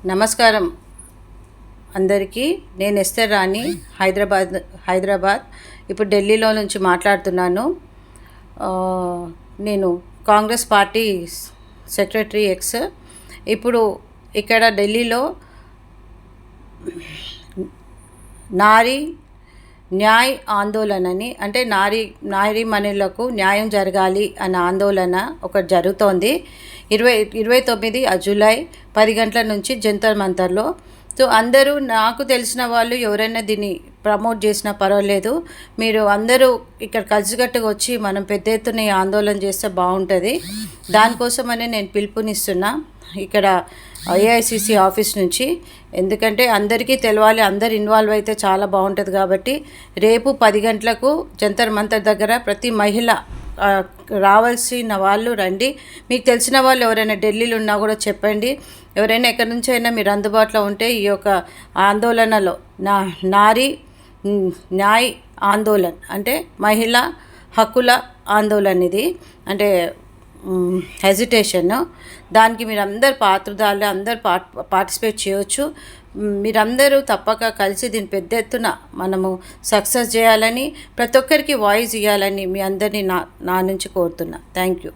నమస్కారం అందరికీ. నేను ఎస్తర్ రాణి, హైదరాబాద్. ఇప్పుడు ఢిల్లీలో నుంచి మాట్లాడుతున్నాను. నేను కాంగ్రెస్ పార్టీ సెక్రటరీ ఎక్స్. ఇప్పుడు ఇక్కడ ఢిల్లీలో నారీ న్యాయ్ ఆందోళనని, అంటే నారీమణులకు న్యాయం జరగాలి అన్న ఆందోళన ఒకటి జరుగుతోంది. 29 జూలై 10 గంటల నుంచి జంతర్ మంతర్లో. సో అందరూ, నాకు తెలిసిన వాళ్ళు ఎవరైనా దీన్ని ప్రమోట్ చేసినా పర్వాలేదు, మీరు అందరూ ఇక్కడ కలిసికట్టుగా వచ్చి మనం పెద్ద ఎత్తున ఈ ఆందోళన చేస్తే బాగుంటుంది. దానికోసమనే నేను పిలుపునిస్తున్నా ఇక్కడ ఏఐసిసి ఆఫీస్ నుంచి. ఎందుకంటే అందరికీ తెలవాలి, అందరు ఇన్వాల్వ్ అయితే చాలా బాగుంటుంది. కాబట్టి రేపు 10 గంటలకు జంతర్ మంతర్ దగ్గర ప్రతి మహిళ రావాల్సిన వాళ్ళు రండి. మీకు తెలిసిన వాళ్ళు ఎవరైనా ఢిల్లీలో ఉన్నా కూడా చెప్పండి. ఎవరైనా ఎక్కడి నుంచి అయినా మీరు అందుబాటులో ఉంటే ఈ యొక్క ఆందోళనలో నారీ న్యాయ్ ఆందోళన్, అంటే మహిళా హక్కుల ఆందోళన, ఇది అంటే హెజిటేషన్. దానికి మీరు అందరు పాత్రదారులు, అందరు పార్టిసిపేట్ చేయవచ్చు. మీరందరూ తప్పక కలిసి దీన్ని పెద్ద ఎత్తున మనము సక్సెస్ చేయాలని, ప్రతి ఒక్కరికి వాయిస్ ఇవ్వాలని మీ అందరినీ నా నుంచి కోరుతున్నా. Thank you.